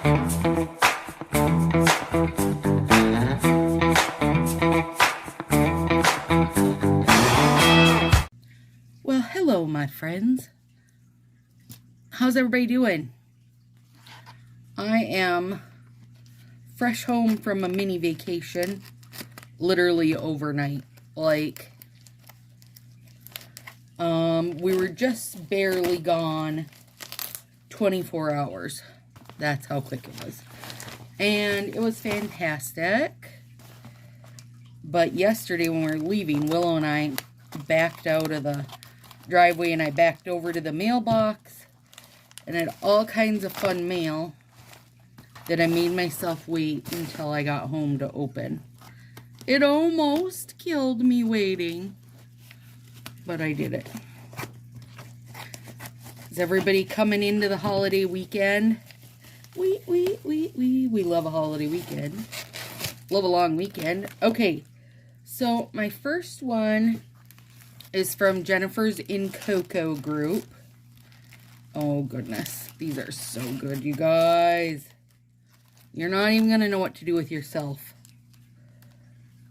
Well, hello, my friends. How's everybody doing? I am fresh home from a mini vacation, literally overnight. Like, we were just barely gone 24 hours. That's how quick it was. And it was fantastic. But yesterday when we were leaving, Willow and I backed out of the driveway and I backed over to the mailbox and had all kinds of fun mail that I made myself wait until I got home to open. It almost killed me waiting, but I did it. Is everybody coming into the holiday weekend? We love a holiday weekend. Love a long weekend. Okay, so my first one is from Jennifer's Incoco group. Oh, goodness. These are so good, you guys. You're not even going to know what to do with yourself.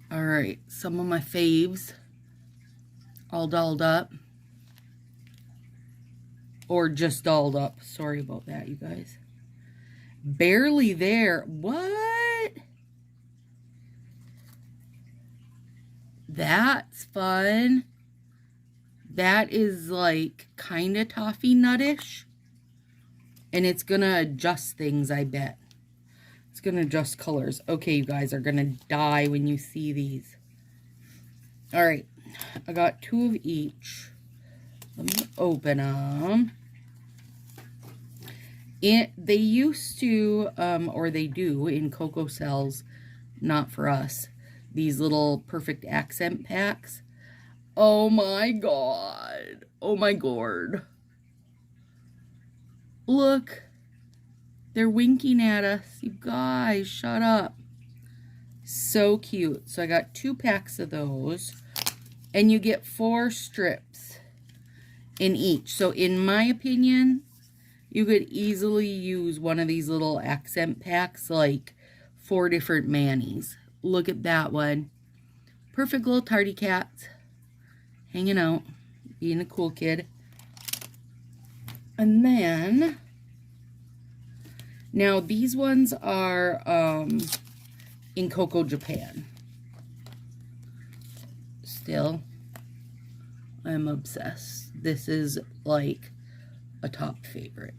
All right, some of my faves. All dolled up. Or just dolled up. Sorry about that, you guys. Barely There. What? That's fun. That is like kind of toffee nuttish. And it's going to adjust things, I bet. It's going to adjust colors. Okay, you guys are going to die when you see these. All right. I got 2 of each. Let me open them. They used to, or they do, Incoco sells, not for us, these little perfect accent packs. Oh my god. Oh my gourd. Look. They're winking at us. You guys, shut up. So cute. So I got 2 packs of those. And you get 4 strips in each. So in my opinion, you could easily use one of these little accent packs, like 4 different manis. Look at that one. Perfect little tardy cats. Hanging out. Being a cool kid. And then, now these ones are Incoco Japan. Still, I'm obsessed. This is like a top favorite.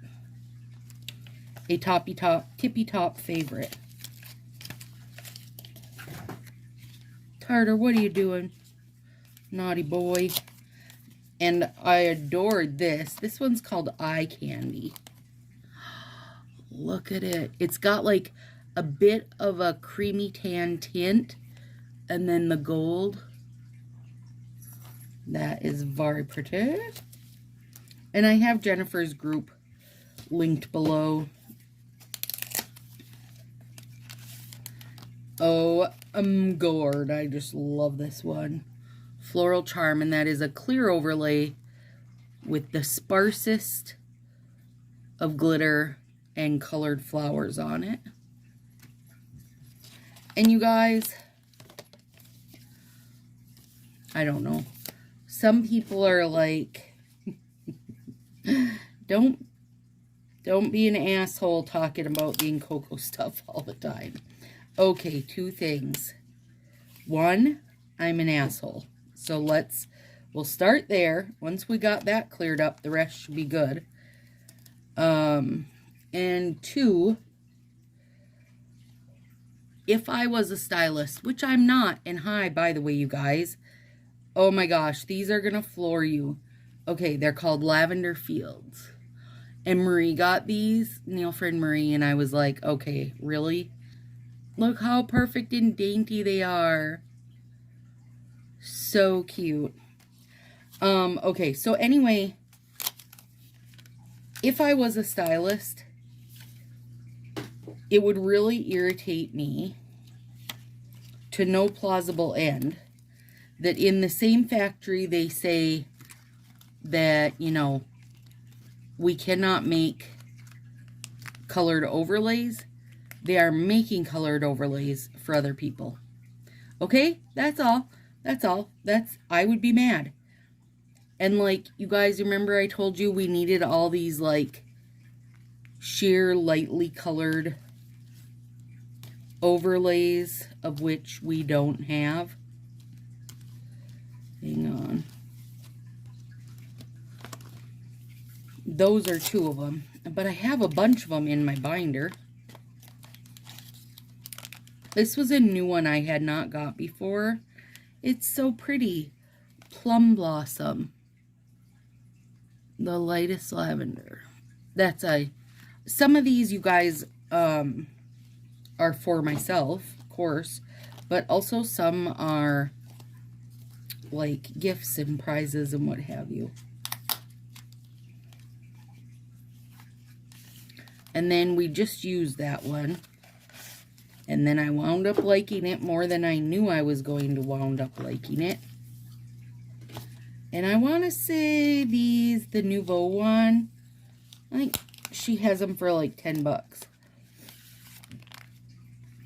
A tippy top favorite. Tartar, what are you doing? Naughty boy. And I adored this. This one's called Eye Candy. Look at it. It's got like a bit of a creamy tan tint. And then the gold. That is very pretty. And I have Jennifer's group linked below. Oh, gourd. I just love this one. Floral Charm, and that is a clear overlay with the sparsest of glitter and colored flowers on it. And you guys, I don't know. Some people are like, don't be an asshole talking about the Incoco stuff all the time. Okay, 2 things. 1, I'm an asshole. So we'll start there. Once we got that cleared up, the rest should be good. And 2, if I was a stylist, which I'm not, and hi, by the way, you guys. Oh my gosh, these are going to floor you. Okay, they're called Lavender Fields. And Marie got these, nail friend Marie, and I was like, okay, really? Look how perfect and dainty they are. So cute. Okay, so anyway, if I was a stylist, it would really irritate me to no plausible end that in the same factory they say that, you know, we cannot make colored overlays. They are making colored overlays for other people. Okay? That's all. That's all. I would be mad. And like, you guys remember I told you we needed all these like sheer lightly colored overlays, of which we don't have. Hang on. Those are 2 of them. But I have a bunch of them in my binder. This was a new one I had not got before. It's so pretty. Plum Blossom. The lightest lavender. Some of these, you guys, are for myself, of course. But also some are like gifts and prizes and what have you. And then we just used that one. And then I wound up liking it more than I knew I was going to wound up liking it. And I want to say the Nouveau one, I think she has them for like 10 bucks.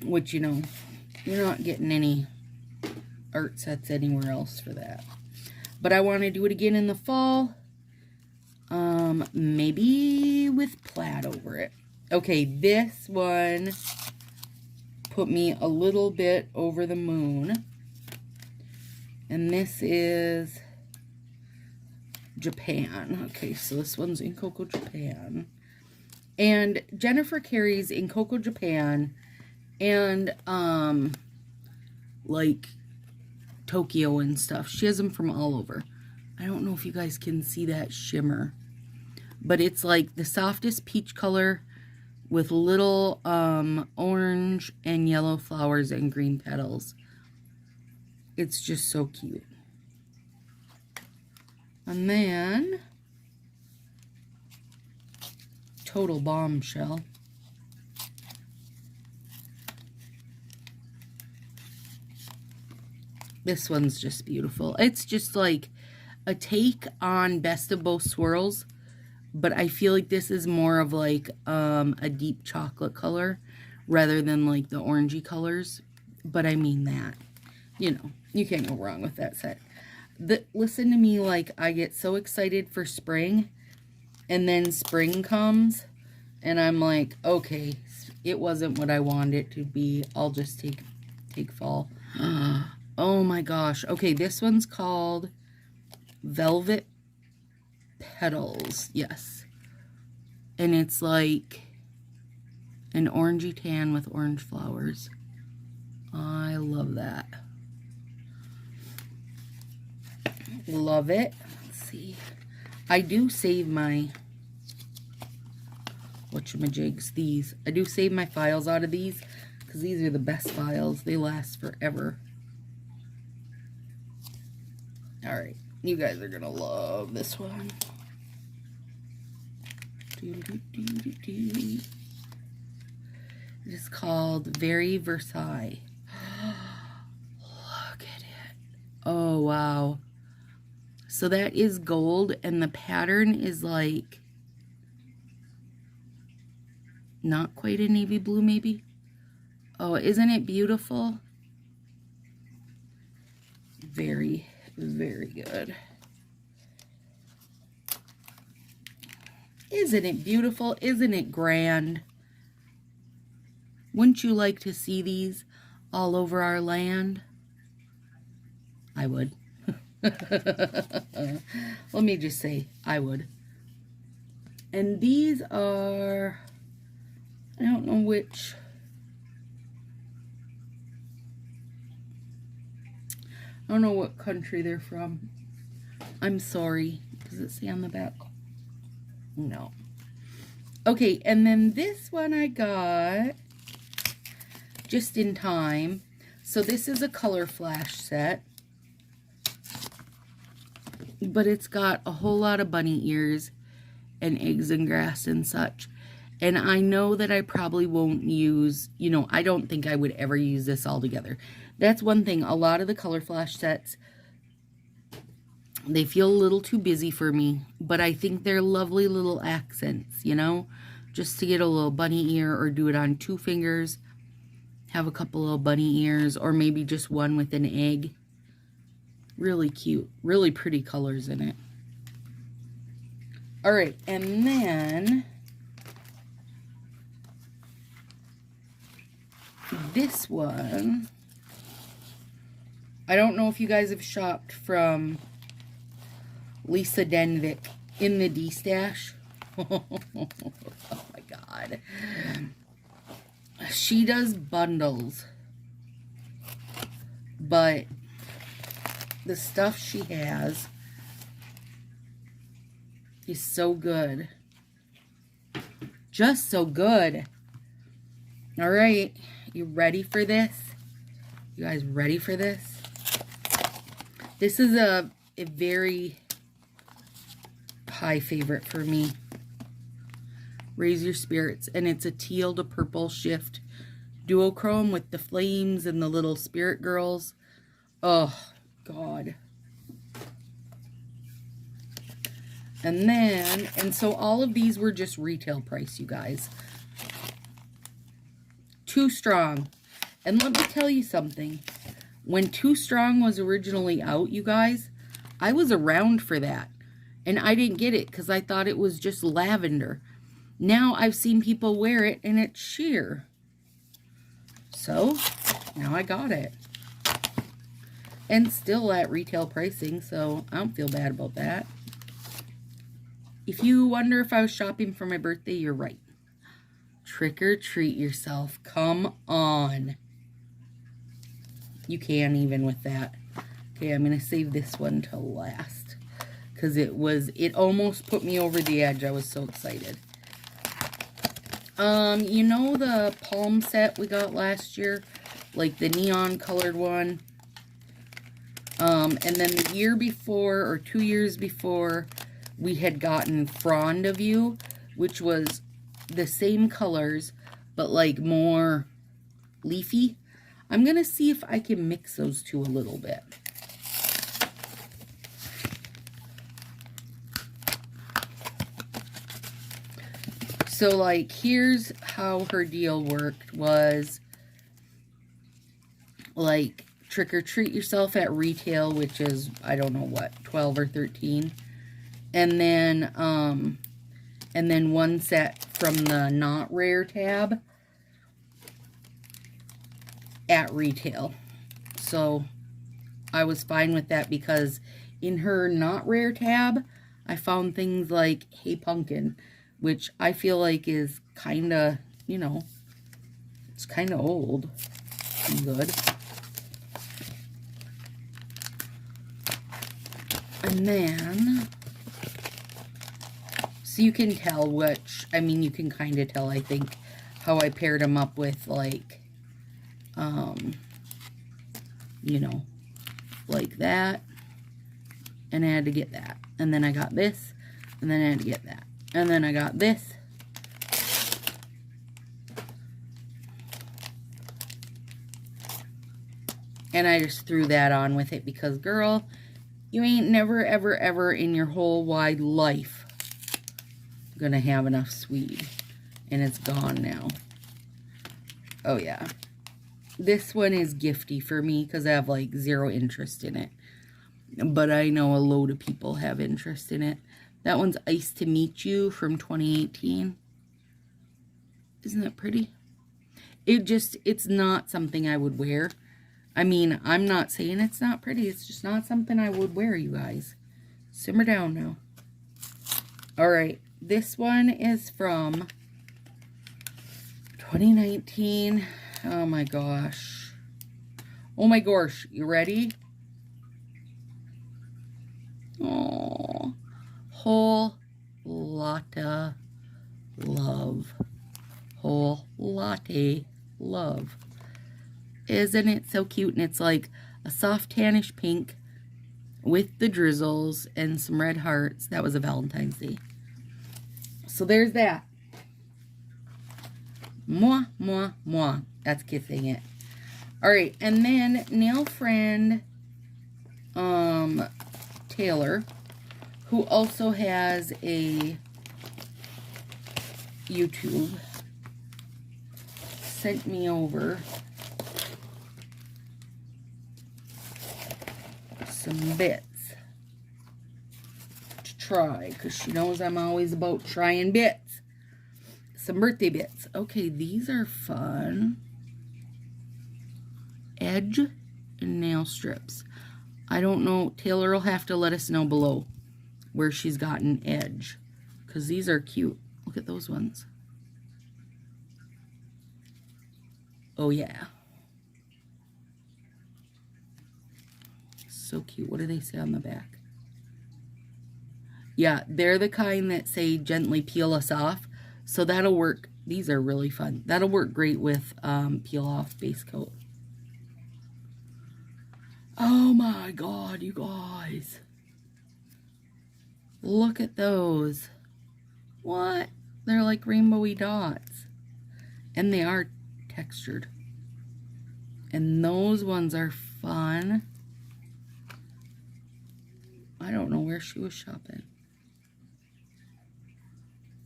Which, you know, you're not getting any art sets anywhere else for that. But I want to do it again in the fall. Maybe with plaid over it. Okay, this one put me a little bit over the moon. And this is Japan. Okay, so this one's Incoco Japan. And Jennifer carries Incoco Japan and like Tokyo and stuff. She has them from all over. I don't know if you guys can see that shimmer, but it's like the softest peach color with little orange and yellow flowers and green petals. It's just so cute. And then Total Bombshell. This one's just beautiful. It's just like a take on Best of Both Swirls, but I feel like this is more of like a deep chocolate color rather than like the orangey colors. But I mean that. You know, you can't go wrong with that set. Listen to me, like I get so excited for spring, and then spring comes and I'm like, okay, it wasn't what I wanted it to be. I'll just take fall. Oh my gosh. Okay, this one's called Velvet Petals. Yes. And it's like an orangey tan with orange flowers. I love that. Love it. Let's see. I do save my whatchamajigs, these. I do save my files out of these because these are the best files. They last forever. Alright, you guys are gonna love this one. It is called Very Versailles. Look at it. Oh, wow. So that is gold, and the pattern is like not quite a navy blue, maybe. Oh, isn't it beautiful? Very, very good. Isn't it beautiful? Isn't it grand? Wouldn't you like to see these all over our land? I would. Let me just say, I would. And these are, I don't know which. I don't know what country they're from. I'm sorry. Does it say on the back? No. Okay, and then this one I got just in time. So this is a color flash set. But it's got a whole lot of bunny ears and eggs and grass and such. And I know that I probably won't use, you know, I don't think I would ever use this all together. That's one thing. A lot of the color flash sets, they feel a little too busy for me. But I think they're lovely little accents, you know, just to get a little bunny ear, or do it on 2 fingers. Have a couple little bunny ears, or maybe just one with an egg. Really cute. Really pretty colors in it. Alright, and then this one, I don't know if you guys have shopped from Lisa Denvik in the D-Stash. Oh my god. She does bundles, but the stuff she has is so good. Just so good. Alright, you ready for this? You guys ready for this? This is a very high favorite for me. Raise Your Spirits, and it's a teal to purple shift duochrome with the flames and the little spirit girls. Oh god. And so all of these were just retail price, you guys. Too Strong. And let me tell you something. When Too Strong was originally out, you guys, I was around for that. And I didn't get it because I thought it was just lavender. Now I've seen people wear it and it's sheer. So, now I got it. And still at retail pricing, so I don't feel bad about that. If you wonder if I was shopping for my birthday, you're right. Trick or treat yourself. Come on. You can even with that. Okay, I'm going to save this one till last. Because it almost put me over the edge. I was so excited. You know the palm set we got last year? Like the neon colored one? And then the year before, or 2 years before, we had gotten Frond of You, which was the same colors, but like more leafy. I'm going to see if I can mix those two a little bit. So, like, here's how her deal worked was, like, Trick or Treat Yourself at retail, which is, I don't know what, 12 or 13. And then one set from the Not Rare tab at retail. So, I was fine with that because in her Not Rare tab, I found things like Hey Pumpkin, which I feel like is kind of, you know, it's kind of old and good. And then, so you can tell which, I mean, you can kind of tell, I think, how I paired them up with, like, you know, like that. And I had to get that. And then I got this. And then I had to get that. And then I got this. And I just threw that on with it because, girl, you ain't never, ever, ever in your whole wide life gonna have enough Swede. And it's gone now. Oh, yeah. This one is gifty for me because I have, like, 0 interest in it. But I know a load of people have interest in it. That one's Ice to Meet You from 2018. Isn't that pretty? It's not something I would wear. I mean, I'm not saying it's not pretty. It's just not something I would wear, you guys. Simmer down now. Alright, this one is from 2019. Oh my gosh. Oh my gosh, you ready? Oh. Whole Lotta Love. Whole Latte Love. Isn't it so cute? And it's like a soft tannish pink with the drizzles and some red hearts. That was a Valentine's Day. So there's that. Mwah, mwah, mwah. That's kissing it. Alright, and then Nail Friend Taylor, who also has a YouTube sent me over some bits to try, because she knows I'm always about trying bits. Some birthday bits. Okay, these are fun. Edge and nail strips. I don't know. Taylor will have to let us know below where she's gotten edge, because these are cute. Look at those ones. Oh yeah. So cute. What do they say on the back? Yeah, they're the kind that say gently peel us off. So that'll work. These are really fun. That'll work great with peel off base coat. Oh my God, you guys. Look at those. What? They're like rainbowy dots. And they are textured. And those ones are fun. I don't know where she was shopping.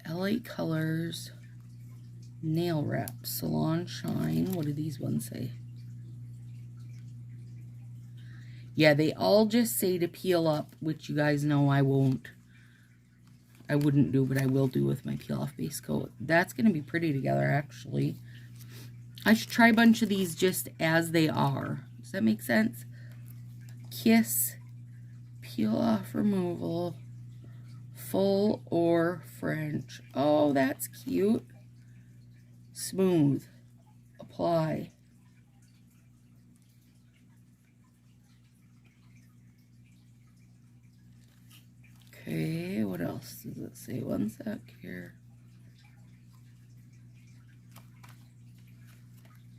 LA Colors. Nail Wrap. Salon Shine. What do these ones say? Yeah, they all just say to peel up, which you guys know I wouldn't do, but I will do with my peel off base coat. That's going to be pretty together, actually. I should try a bunch of these just as they are. Does that make sense? Kiss, peel off removal, full or French. Oh, that's cute. Smooth, apply. Okay, what else does it say? One sec here.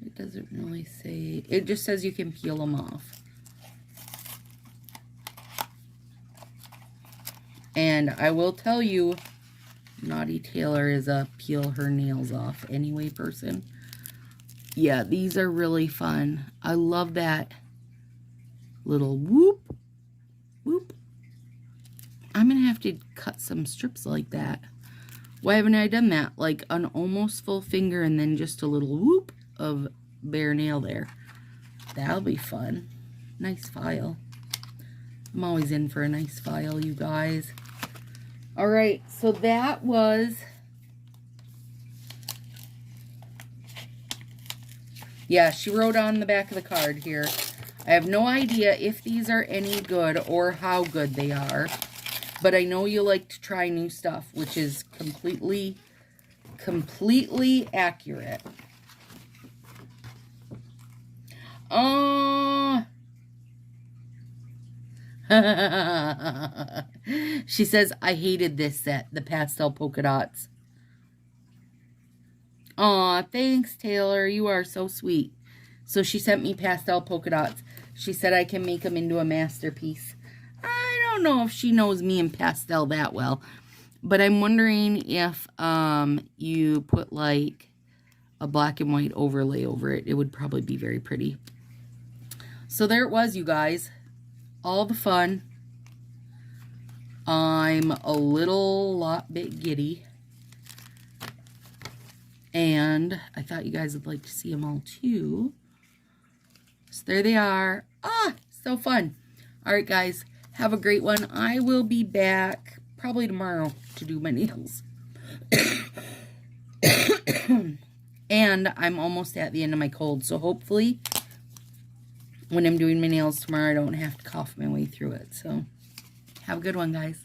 It doesn't really say. It just says you can peel them off. And I will tell you, Naughty Taylor is a peel her nails off anyway person. Yeah, these are really fun. I love that little whoop, whoop. I'm going to have to cut some strips like that. Why haven't I done that? Like an almost full finger and then just a little whoop of bare nail there. That'll be fun. Nice file. I'm always in for a nice file, you guys. Alright, so that was... Yeah, she wrote on the back of the card here. I have no idea if these are any good or how good they are. But I know you like to try new stuff, which is completely accurate. Oh. She says, I hated this set, the pastel polka dots. Aw, thanks, Taylor. You are so sweet. So she sent me pastel polka dots. She said I can make them into a masterpiece. I don't know if she knows me in pastel that well, but I'm wondering if you put like a black and white overlay over it. It would probably be very pretty. So there it was, you guys. All the fun. I'm a lot bit giddy. And I thought you guys would like to see them all too. So there they are. Ah, so fun. All right, guys. Have a great one. I will be back probably tomorrow to do my nails. And I'm almost at the end of my cold. So hopefully when I'm doing my nails tomorrow, I don't have to cough my way through it. So have a good one, guys.